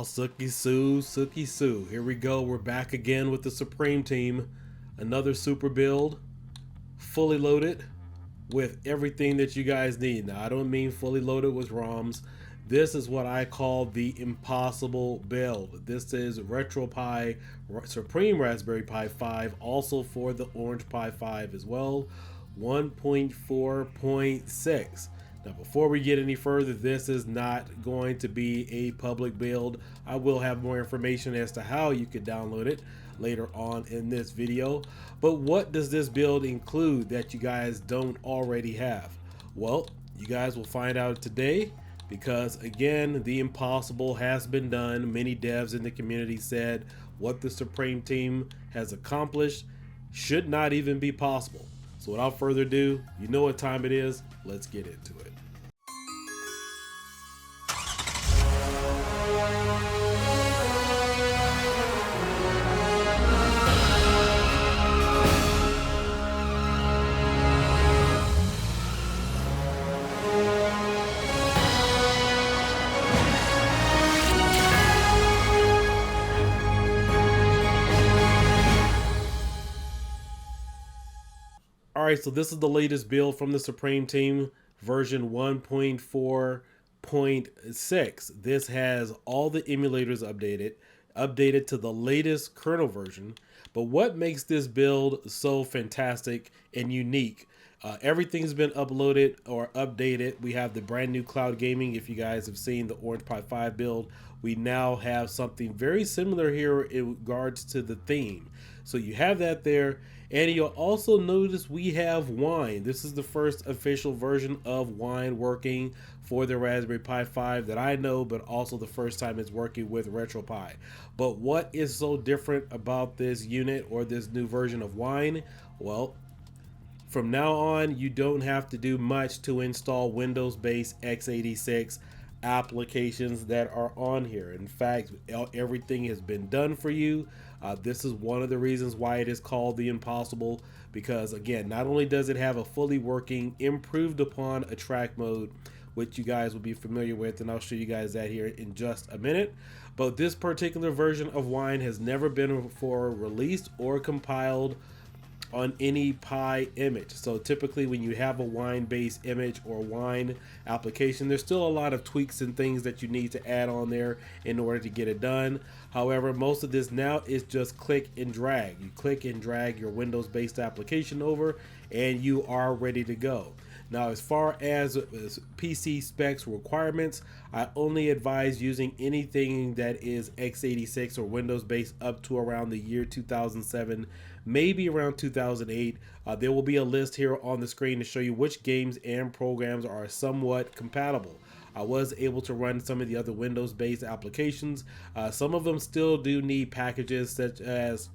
Suki Sue. Here we go. We're back again with the Supreme Team. Another super build, fully loaded with everything that you guys need. Now, I don't mean fully loaded with ROMs. This is what I call the impossible build. This is Retropie Supreme Raspberry Pi 5, also for the Orange Pi 5 as well, 1.4.6. Now, before we get any further, this is not going to be a public build. I will have more information as to how you can download it later on in this video. But what does this build include that you guys don't already have? Well, you guys will find out today, because again, the impossible has been done. Many devs in the community said what the Supreme Team has accomplished should not even be possible. So without further ado, you know what time it is. Let's get into it. Alright, so this is the latest build from the Supreme Team, version 1.4.6. This has all the emulators updated to the latest kernel version. But what makes this build so fantastic and unique? Everything's been uploaded or updated. We have the brand new cloud gaming. If you guys have seen the Orange Pi 5 build, we now have something very similar here in regards to the theme. So you have that there. And you'll also notice we have Wine. This is the first official version of Wine working for the Raspberry Pi 5 that I know, but also the first time it's working with Retropie. But what is so different about this unit or this new version of Wine? Well, from now on, you don't have to do much to install Windows-based x86 applications that are on here. In fact, everything has been done for you. This is one of the reasons why it is called the impossible, because again, not only does it have a fully working, improved upon attract mode, which you guys will be familiar with, and I'll show you guys that here in just a minute, but this particular version of Wine has never been before released or compiled on any Pi image. So typically when you have a Wine based image or Wine application, there's still a lot of tweaks and things that you need to add on there in order to get it done. However, most of this now is just click and drag. You click and drag your Windows based application over and you are ready to go. Now, as far as PC specs requirements, I only advise using anything that is x86 or Windows based up to around the year 2007, maybe around 2008. There will be a list here on the screen to show you which games and programs are somewhat compatible. I was able to run some of the other Windows based applications. Some of them still do need packages such as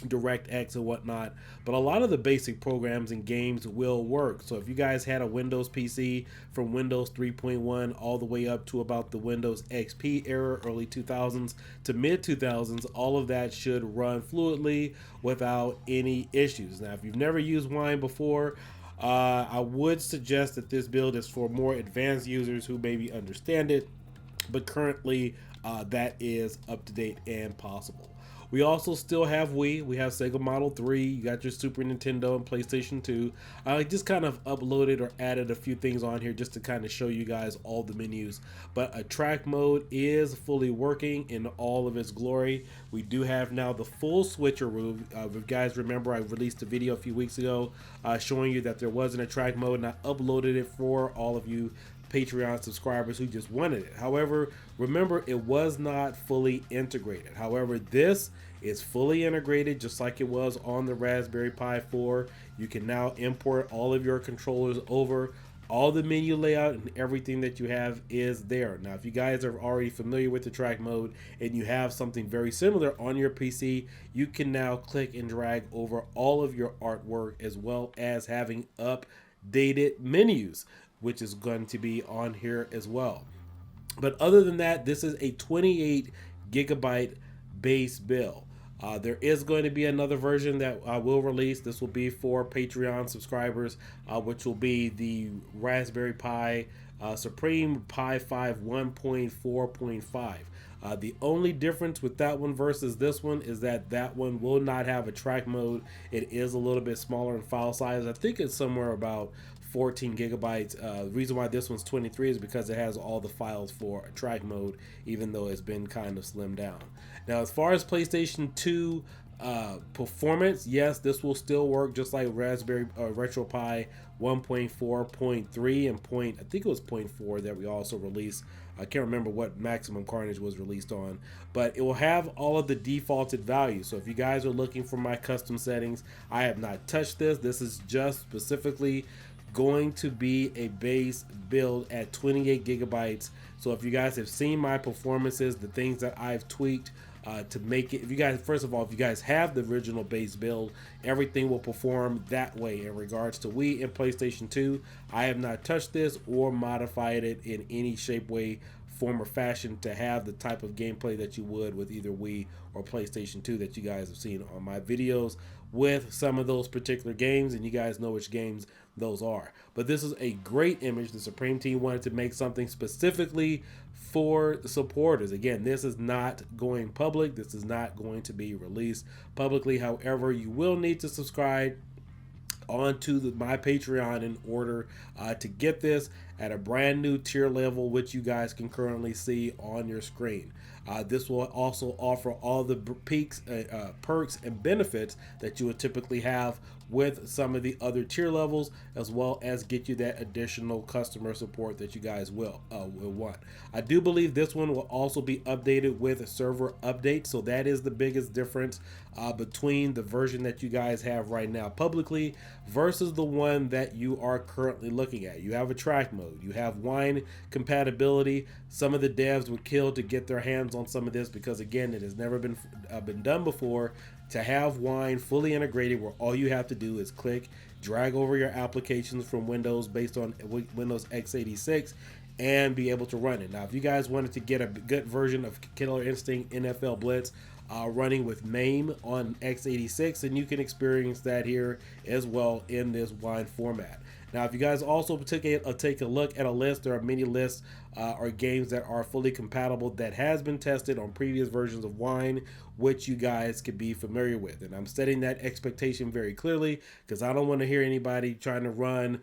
DirectX and whatnot, but a lot of the basic programs and games will work. So if you guys had a Windows PC from Windows 3.1 all the way up to about the Windows XP era, early 2000s to mid 2000s, all of that should run fluidly without any issues. Now, if you've never used Wine before, I would suggest that this build is for more advanced users who maybe understand it, but currently that is up to date and possible. We also still have Wii. We have Sega Model 3. You got your Super Nintendo and PlayStation 2. I just kind of uploaded or added a few things on here just to kind of show you guys all the menus. But attract mode is fully working in all of its glory. We do have now the full switcheroo. If you guys remember, I released a video a few weeks ago showing you that there was an attract mode, and I uploaded it for all of you Patreon subscribers who just wanted it. However, remember, it was not fully integrated. However, this is fully integrated just like it was on the Raspberry Pi 4. You can now import all of your controllers over. All the menu layout and everything that you have is there. Now, if you guys are already familiar with the track mode and you have something very similar on your PC, you can now click and drag over all of your artwork, as well as having updated menus, which is going to be on here as well. But other than that, this is a 28 gigabyte base build. There is going to be another version that I will release. This will be for Patreon subscribers, which will be the Raspberry Pi Supreme Pi 5 1.4.5. The only difference with that one versus this one is that that one will not have a track mode. It is a little bit smaller in file size. I think it's somewhere about 14 gigabytes. The reason why this one's 23 is because it has all the files for a track mode, even though it's been kind of slimmed down. Now, as far as PlayStation 2 performance, yes, this will still work just like Raspberry Retropie 1.4.3 and I think it was point 0.4 that we also released. I can't remember what Maximum Carnage was released on, but it will have all of the defaulted values. So if you guys are looking for my custom settings, I have not touched this. This is just specifically going to be a base build at 28 gigabytes. So if you guys have seen my performances, the things that I've tweaked to make it, if you guys, first of all, if you guys have the original base build, everything will perform that way in regards to Wii and PlayStation 2. I have not touched this or modified it in any shape, way, form, or fashion to have the type of gameplay that you would with either Wii or PlayStation 2 that you guys have seen on my videos with some of those particular games, and you guys know which games those are. But this is a great image. The Supreme team wanted to make something specifically for supporters. Again, this is not going public. This is not going to be released publicly. However, you will need to subscribe onto my Patreon in order to get this at a brand new tier level, which you guys can currently see on your screen. This will also offer all the perks and benefits that you would typically have with some of the other tier levels, as well as get you that additional customer support that you guys will want. I do believe this one will also be updated with a server update, so that is the biggest difference between the version that you guys have right now publicly versus the one that you are currently looking at. You have a track mode, you have wine compatibility. Some of the devs would kill to get their hands on some of this because, again, it has never been done before to have wine fully integrated where all you have to do is click, drag over your applications from Windows based on Windows x86 and be able to run it. Now, if you guys wanted to get a good version of Killer Instinct NFL Blitz running with MAME on x86, then you can experience that here as well in this wine format. Now, if you guys also take a look at a list, there are many lists or games that are fully compatible that has been tested on previous versions of Wine, which you guys could be familiar with. And I'm setting that expectation very clearly because I don't want to hear anybody trying to run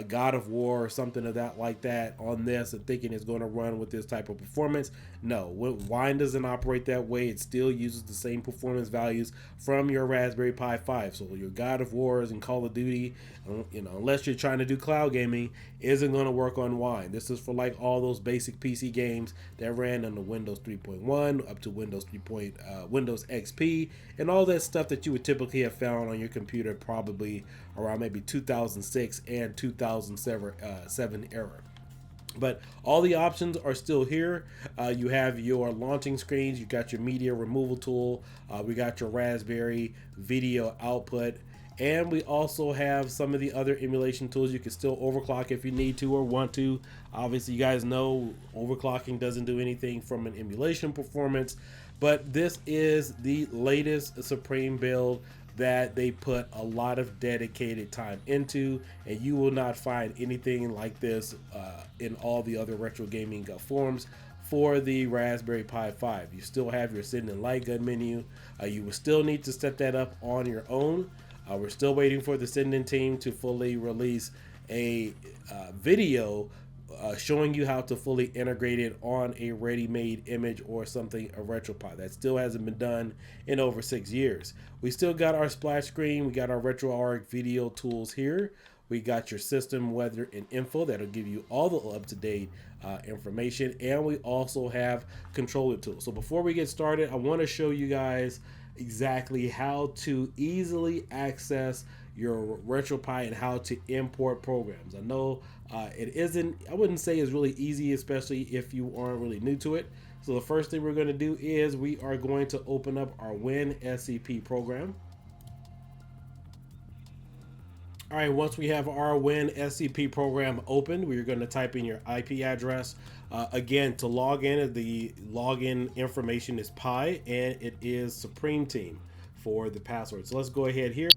God of War or something of that like that on this and thinking it's going to run with this type of performance. No, Wine doesn't operate that way. It still uses the same performance values from your Raspberry Pi 5. So your God of Wars and Call of Duty, unless you're trying to do cloud gaming, isn't going to work on Wine. This is for like all those basic PC games that ran on the Windows 3.1 up to Windows Windows XP and all that stuff that you would typically have found on your computer probably around maybe 2006 and 2007 era. But all the options are still here. You have your launching screens, you got your media removal tool, we got your Raspberry video output, and we also have some of the other emulation tools. You can still overclock if you need to or want to. Obviously, you guys know overclocking doesn't do anything from an emulation performance, but this is the latest Supreme build that they put a lot of dedicated time into, and you will not find anything like this in all the other retro gaming forums for the Raspberry Pi 5. You still have your sitting and light gun menu. You will still need to set that up on your own. We're still waiting for the Senden team to fully release a video showing you how to fully integrate it on a ready-made image or something, a Retropie. That still hasn't been done in over 6 years. We still got our splash screen. We got our RetroArch video tools here. We got your system weather and info that'll give you all the up-to-date information. And we also have controller tools. So before we get started, I want to show you guys exactly how to easily access your RetroPie and how to import programs. I know it isn't, I wouldn't say it's really easy, especially if you aren't really new to it. So the first thing we're going to do is we are going to open up our Win SCP program. All right, once we have our Win SCP program open, we're going to type in your IP address. Again, to log in, the login information is Pi, and it is Supreme Team for the password. So let's go ahead here.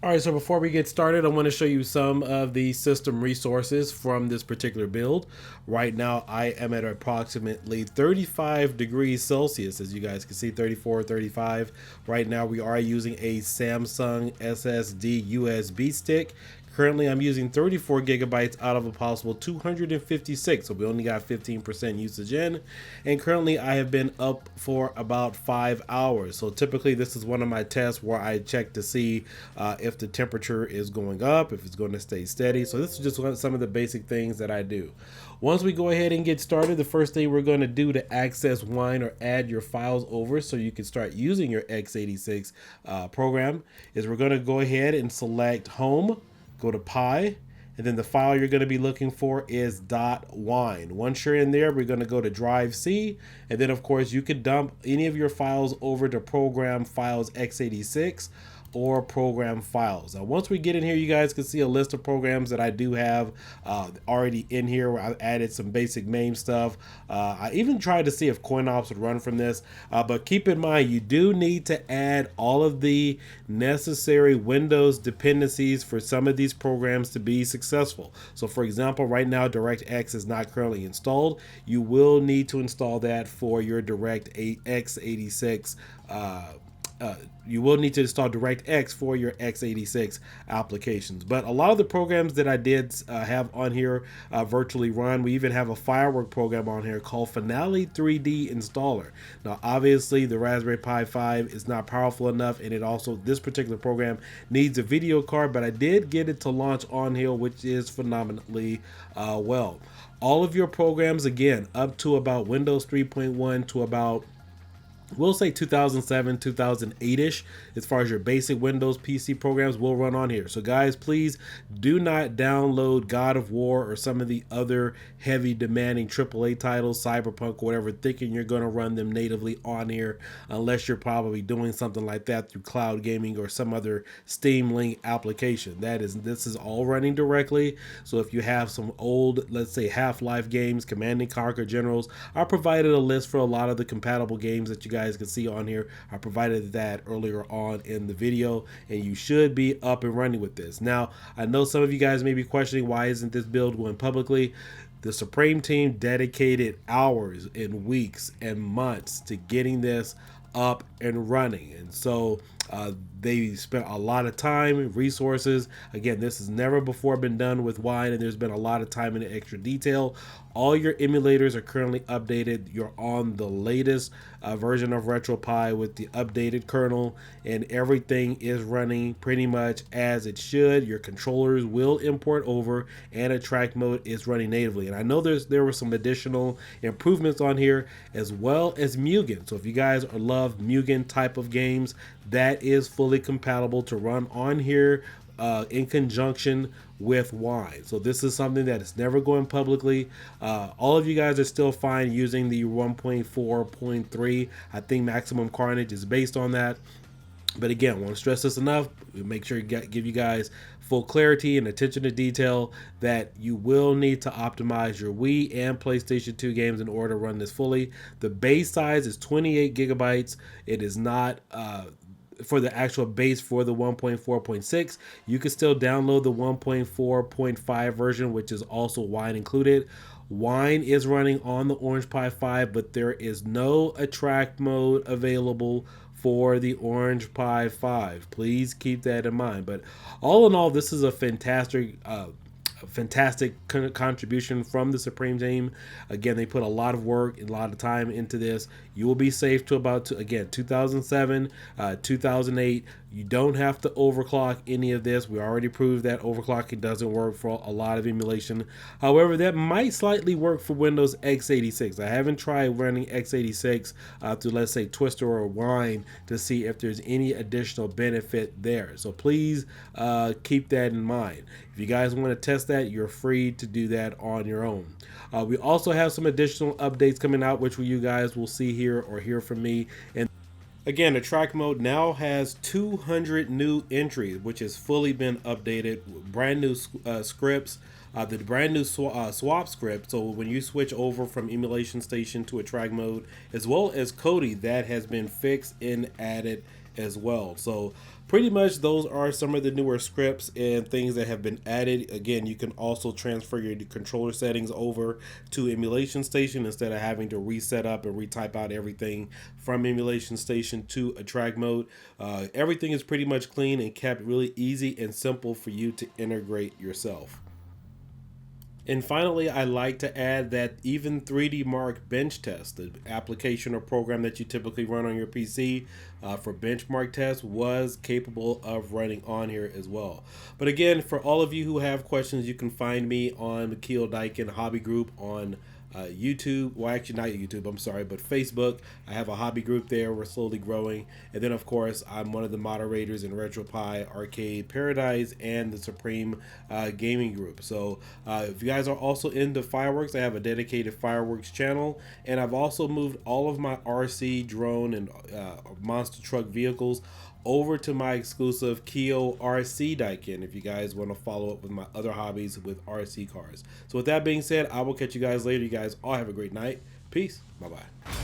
All right, so before we get started, I want to show you some of the system resources from this particular build. Right now, I am at approximately 35 degrees Celsius, as you guys can see, 34, 35. Right now, we are using a Samsung SSD USB stick. Currently, I'm using 34 gigabytes out of a possible 256, so we only got 15% usage in. And currently, I have been up for about 5 hours. So typically, this is one of my tests where I check to see if the temperature is going up, if it's going to stay steady. So this is just some of the basic things that I do. Once we go ahead and get started, the first thing we're going to do to access Wine or add your files over so you can start using your x86 program is we're going to go ahead and select Home. Go to Pi, and then the file you're going to be looking for is .wine. Once you're in there, we're going to go to Drive C, and then of course you could dump any of your files over to Program Files x86 or Program Files. Now, once we get in here, you guys can see a list of programs that I do have already in here, where I've added some basic MAME stuff. I even tried to see if CoinOps would run from this, but keep in mind, you do need to add all of the necessary Windows dependencies for some of these programs to be successful. So for example, right now, DirectX is not currently installed. You will need to install that for your x86 you will need to install DirectX for your x86 applications. But a lot of the programs that I did have on here virtually run. We even have a firework program on here called Finale 3D Installer. Now, obviously, the Raspberry Pi 5 is not powerful enough, and it also, this particular program needs a video card, but I did get it to launch on here, which is phenomenally well. All of your programs, again, up to about Windows 3.1 to about, we'll say 2007, 2008-ish, as far as your basic Windows PC programs will run on here. So guys, please do not download God of War or some of the other heavy demanding AAA titles, Cyberpunk, whatever, thinking you're going to run them natively on here, unless you're probably doing something like that through cloud gaming or some other Steam Link application. This is all running directly. So if you have some old, let's say Half-Life games, Command & Conquer Generals, I provided a list for a lot of the compatible games that you guys can see on here. I provided that earlier on in the video, and you should be up and running with this. Now, I know some of you guys may be questioning, why isn't this build going publicly? The Supreme team dedicated hours and weeks and months to getting this up and running, and so they spent a lot of time and resources. Again, this has never before been done with Wine, and there's been a lot of time and extra detail. All your emulators are currently updated. You're on the latest version of Retropie with the updated kernel, and everything is running pretty much as it should. Your controllers will import over, and a track mode is running natively. And I know there were some additional improvements on here, as well as Mugen. So if you guys love Mugen type of games, that is fully compatible to run on here in conjunction with Wine. So this is something that is never going publicly. All of you guys are still fine using the 1.4.3. I think Maximum Carnage is based on that. But again, I want to stress this enough. Make sure you give you guys full clarity and attention to detail that you will need to optimize your Wii and PlayStation 2 games in order to run this fully. The base size is 28 gigabytes. It is not for the actual base for the 1.4.6. You can still download the 1.4.5 version, which is also Wine included. Wine is running on the Orange Pi 5, but there is no attract mode available for the Orange Pi 5. Please keep that in mind. But all in all, this is a fantastic contribution from the Supreme team. Again, they put a lot of work and a lot of time into this. You will be safe to about, again, 2007, 2008. You don't have to overclock any of this. We already proved that overclocking doesn't work for a lot of emulation. However, that might slightly work for Windows x86. I haven't tried running x86 through, let's say, Twister or Wine to see if there's any additional benefit there. So please keep that in mind. If you guys want to test that, you're free to do that on your own. We also have some additional updates coming out, which you guys will see here or hear from me. And again, the track mode now has 200 new entries, which has fully been updated. Brand new scripts, the brand new swap script. So when you switch over from emulation station to a track mode, as well as Kodi, that has been fixed and added as well. So pretty much those are some of the newer scripts and things that have been added. Again, you can also transfer your controller settings over to Emulation Station instead of having to reset up and retype out everything from Emulation Station to Attract Mode. Everything is pretty much clean and kept really easy and simple for you to integrate yourself. And finally, I like to add that even 3D Mark Bench Test, the application or program that you typically run on your PC for benchmark tests, was capable of running on here as well. But again, for all of you who have questions, you can find me on the Kiodiekin Hobby Group on YouTube. Well, actually not YouTube, I'm sorry, but Facebook. I have a hobby group there. We're slowly growing. And then, of course, I'm one of the moderators in Retropie, Arcade Paradise, and the Supreme Gaming Group. So if you guys are also into fireworks, I have a dedicated fireworks channel. And I've also moved all of my RC, drone, and monster truck vehicles over to my exclusive Kiodiekin if you guys want to follow up with my other hobbies with RC cars. So with that being said, I will catch you guys later. You guys all have a great night. Peace. Bye-bye.